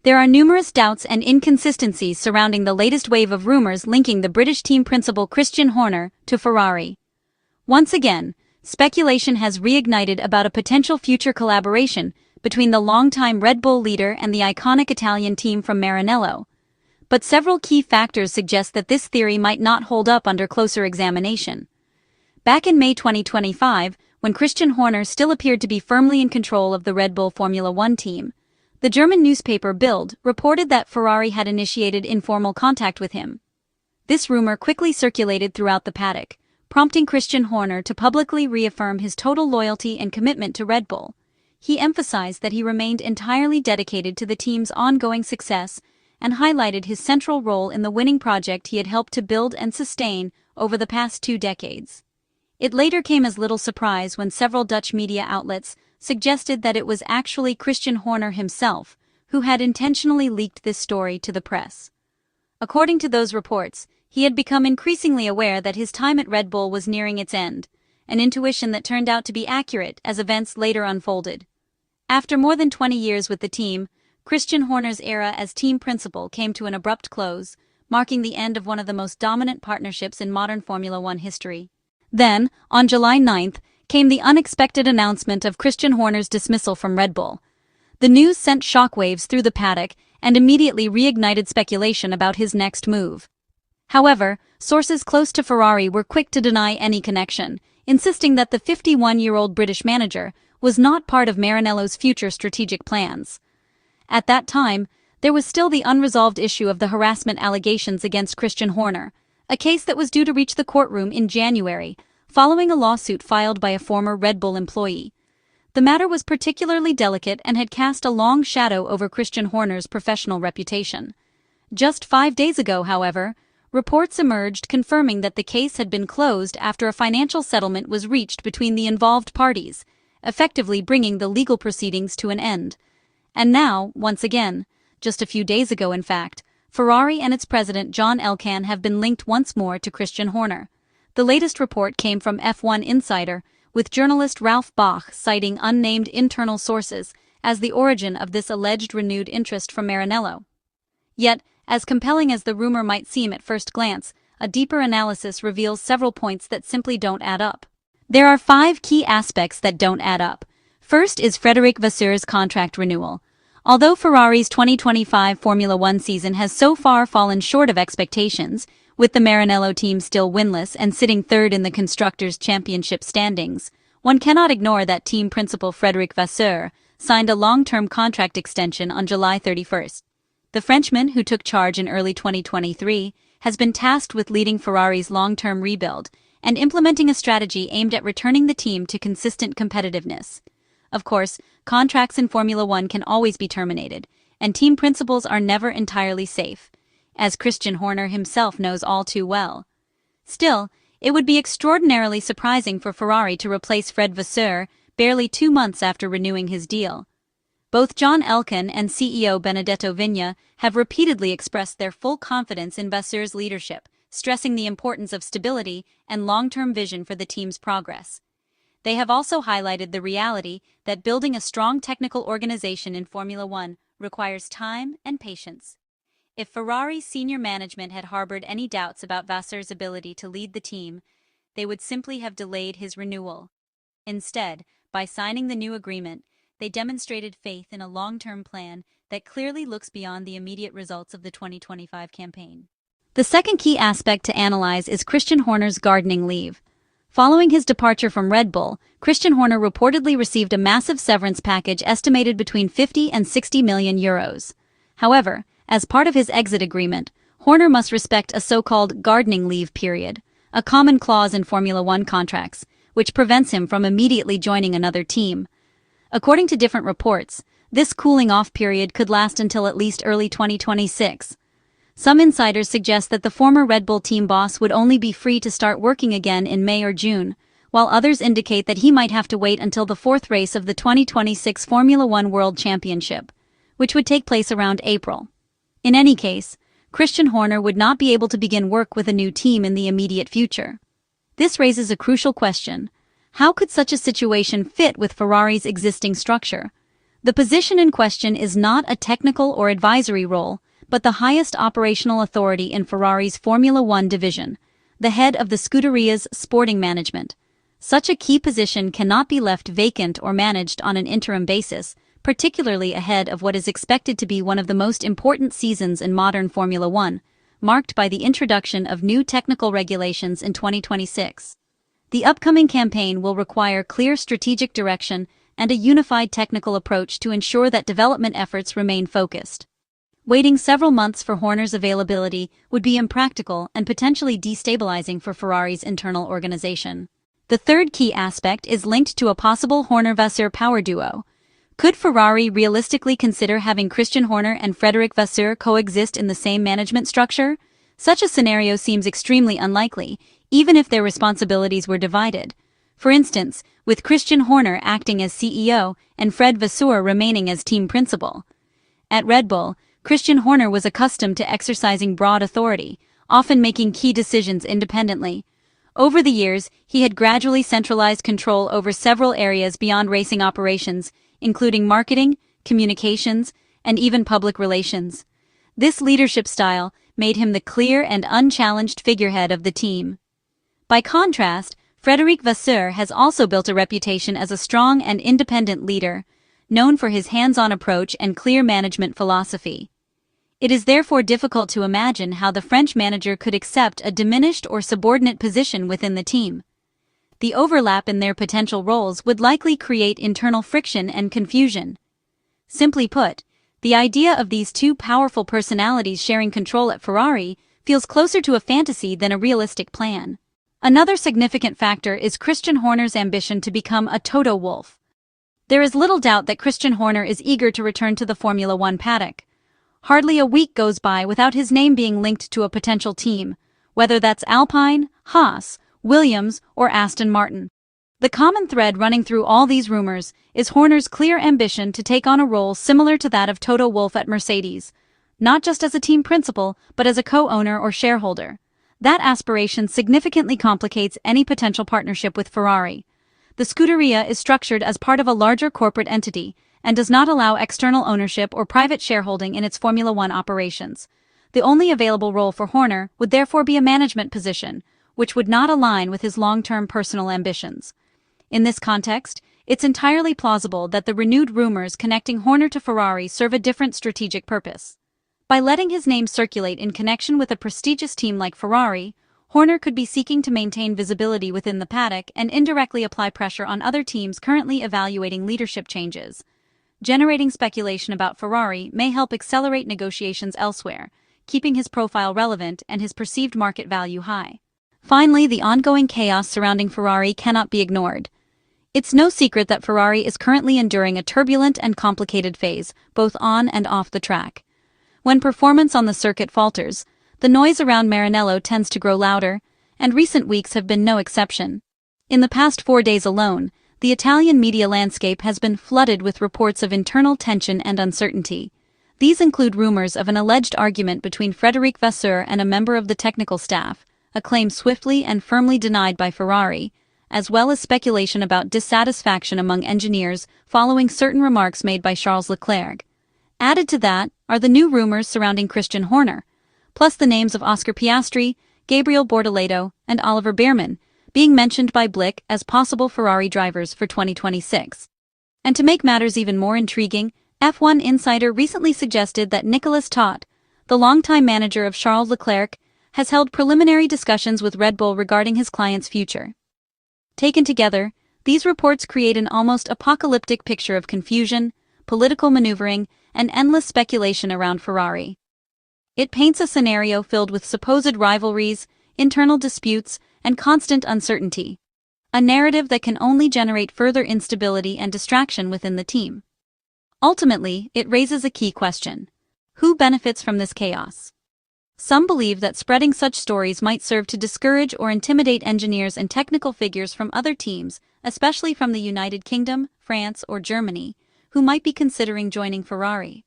There are numerous doubts and inconsistencies surrounding the latest wave of rumors linking the British team principal Christian Horner to Ferrari. Once again, speculation has reignited about a potential future collaboration between the longtime Red Bull leader and the iconic Italian team from Maranello. But several key factors suggest that this theory might not hold up under closer examination. Back in May 2025, when Christian Horner still appeared to be firmly in control of the Red Bull Formula One team, the German newspaper Bild reported that Ferrari had initiated informal contact with him. This rumor quickly circulated throughout the paddock, prompting Christian Horner to publicly reaffirm his total loyalty and commitment to Red Bull. He emphasized that he remained entirely dedicated to the team's ongoing success and highlighted his central role in the winning project he had helped to build and sustain over the past 2 decades. It later came as little surprise when several Dutch media outlets suggested that it was actually Christian Horner himself who had intentionally leaked this story to the press. According to those reports, he had become increasingly aware that his time at Red Bull was nearing its end, an intuition that turned out to be accurate as events later unfolded. After more than 20 years with the team, Christian Horner's era as team principal came to an abrupt close, marking the end of one of the most dominant partnerships in modern Formula One history. Then, on July 9th, came the unexpected announcement of Christian Horner's dismissal from Red Bull. The news sent shockwaves through the paddock and immediately reignited speculation about his next move. However, sources close to Ferrari were quick to deny any connection, insisting that the 51-year-old British manager was not part of Maranello's future strategic plans. At that time, there was still the unresolved issue of the harassment allegations against Christian Horner, a case that was due to reach the courtroom in January, following a lawsuit filed by a former Red Bull employee. The matter was particularly delicate and had cast a long shadow over Christian Horner's professional reputation. Just 5 days ago, however, reports emerged confirming that the case had been closed after a financial settlement was reached between the involved parties, effectively bringing the legal proceedings to an end. And now, once again, just a few days ago in fact, Ferrari and its president John Elkann have been linked once more to Christian Horner. The latest report came from F1 Insider, with journalist Ralph Bach citing unnamed internal sources as the origin of this alleged renewed interest from Maranello. Yet, as compelling as the rumor might seem at first glance, a deeper analysis reveals several points that simply don't add up. There are 5 key aspects that don't add up. First is Frédéric Vasseur's contract renewal. Although Ferrari's 2025 Formula One season has so far fallen short of expectations, with the Maranello team still winless and sitting third in the Constructors' Championship standings, one cannot ignore that team principal Frédéric Vasseur signed a long-term contract extension on July 31st. The Frenchman, who took charge in early 2023, has been tasked with leading Ferrari's long-term rebuild and implementing a strategy aimed at returning the team to consistent competitiveness. Of course, contracts in Formula One can always be terminated, and team principals are never entirely safe, as Christian Horner himself knows all too well. Still, it would be extraordinarily surprising for Ferrari to replace Fred Vasseur barely 2 months after renewing his deal. Both John Elkann and CEO Benedetto Vigna have repeatedly expressed their full confidence in Vasseur's leadership, stressing the importance of stability and long-term vision for the team's progress. They have also highlighted the reality that building a strong technical organization in Formula One requires time and patience. If Ferrari's senior management had harbored any doubts about Vasseur's ability to lead the team, they would simply have delayed his renewal. Instead, by signing the new agreement, they demonstrated faith in a long-term plan that clearly looks beyond the immediate results of the 2025 campaign. The second key aspect to analyze is Christian Horner's gardening leave. Following his departure from Red Bull, Christian Horner reportedly received a massive severance package estimated between 50 and 60 million euros. However, as part of his exit agreement, Horner must respect a so-called gardening leave period, a common clause in Formula One contracts, which prevents him from immediately joining another team. According to different reports, this cooling-off period could last until at least early 2026. Some insiders suggest that the former Red Bull team boss would only be free to start working again in May or June, while others indicate that he might have to wait until the 4th race of the 2026 Formula One World Championship, which would take place around April. In any case, Christian Horner would not be able to begin work with a new team in the immediate future. This raises a crucial question. How could such a situation fit with Ferrari's existing structure? The position in question is not a technical or advisory role, but the highest operational authority in Ferrari's Formula One division, the head of the Scuderia's sporting management. Such a key position cannot be left vacant or managed on an interim basis, particularly ahead of what is expected to be one of the most important seasons in modern Formula One, marked by the introduction of new technical regulations in 2026. The upcoming campaign will require clear strategic direction and a unified technical approach to ensure that development efforts remain focused. Waiting several months for Horner's availability would be impractical and potentially destabilizing for Ferrari's internal organization. The third key aspect is linked to a possible Horner-Vasseur power duo. Could Ferrari realistically consider having Christian Horner and Frédéric Vasseur coexist in the same management structure? Such a scenario seems extremely unlikely, even if their responsibilities were divided. For instance, with Christian Horner acting as CEO and Fred Vasseur remaining as team principal. At Red Bull, Christian Horner was accustomed to exercising broad authority, often making key decisions independently. Over the years, he had gradually centralized control over several areas beyond racing operations, including marketing, communications, and even public relations. This leadership style made him the clear and unchallenged figurehead of the team. By contrast, Frédéric Vasseur has also built a reputation as a strong and independent leader, known for his hands-on approach and clear management philosophy. It is therefore difficult to imagine how the French manager could accept a diminished or subordinate position within the team. The overlap in their potential roles would likely create internal friction and confusion. Simply put, the idea of these two powerful personalities sharing control at Ferrari feels closer to a fantasy than a realistic plan. Another significant factor is Christian Horner's ambition to become a Toto Wolff. There is little doubt that Christian Horner is eager to return to the Formula One paddock. Hardly a week goes by without his name being linked to a potential team, whether that's Alpine, Haas, Williams, or Aston Martin. The common thread running through all these rumors is Horner's clear ambition to take on a role similar to that of Toto Wolff at Mercedes, not just as a team principal, but as a co-owner or shareholder. That aspiration significantly complicates any potential partnership with Ferrari. The Scuderia is structured as part of a larger corporate entity and does not allow external ownership or private shareholding in its Formula One operations. The only available role for Horner would therefore be a management position, which would not align with his long-term personal ambitions. In this context, it's entirely plausible that the renewed rumors connecting Horner to Ferrari serve a different strategic purpose. By letting his name circulate in connection with a prestigious team like Ferrari, Horner could be seeking to maintain visibility within the paddock and indirectly apply pressure on other teams currently evaluating leadership changes. Generating speculation about Ferrari may help accelerate negotiations elsewhere, keeping his profile relevant and his perceived market value high. Finally, the ongoing chaos surrounding Ferrari cannot be ignored. It's no secret that Ferrari is currently enduring a turbulent and complicated phase, both on and off the track. When performance on the circuit falters, the noise around Maranello tends to grow louder, and recent weeks have been no exception. In the past 4 days alone, the Italian media landscape has been flooded with reports of internal tension and uncertainty. These include rumors of an alleged argument between Frédéric Vasseur and a member of the technical staff, a claim swiftly and firmly denied by Ferrari, as well as speculation about dissatisfaction among engineers following certain remarks made by Charles Leclerc. Added to that are the new rumors surrounding Christian Horner, plus the names of Oscar Piastri, Gabriel Bortoleto, and Oliver Bearman, being mentioned by Blick as possible Ferrari drivers for 2026. And to make matters even more intriguing, F1 Insider recently suggested that Nicolas Tot, the longtime manager of Charles Leclerc, has held preliminary discussions with Red Bull regarding his client's future. Taken together, these reports create an almost apocalyptic picture of confusion, political maneuvering, and endless speculation around Ferrari. It paints a scenario filled with supposed rivalries, internal disputes, and constant uncertainty. A narrative that can only generate further instability and distraction within the team. Ultimately, it raises a key question. Who benefits from this chaos? Some believe that spreading such stories might serve to discourage or intimidate engineers and technical figures from other teams, especially from the United Kingdom, France, or Germany, who might be considering joining Ferrari.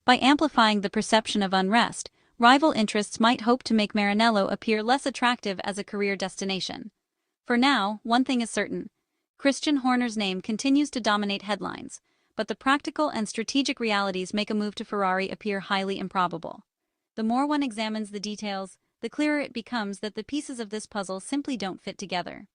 By amplifying the perception of unrest, rival interests might hope to make Maranello appear less attractive as a career destination. For now, one thing is certain. Christian Horner's name continues to dominate headlines, but the practical and strategic realities make a move to Ferrari appear highly improbable. The more one examines the details, the clearer it becomes that the pieces of this puzzle simply don't fit together.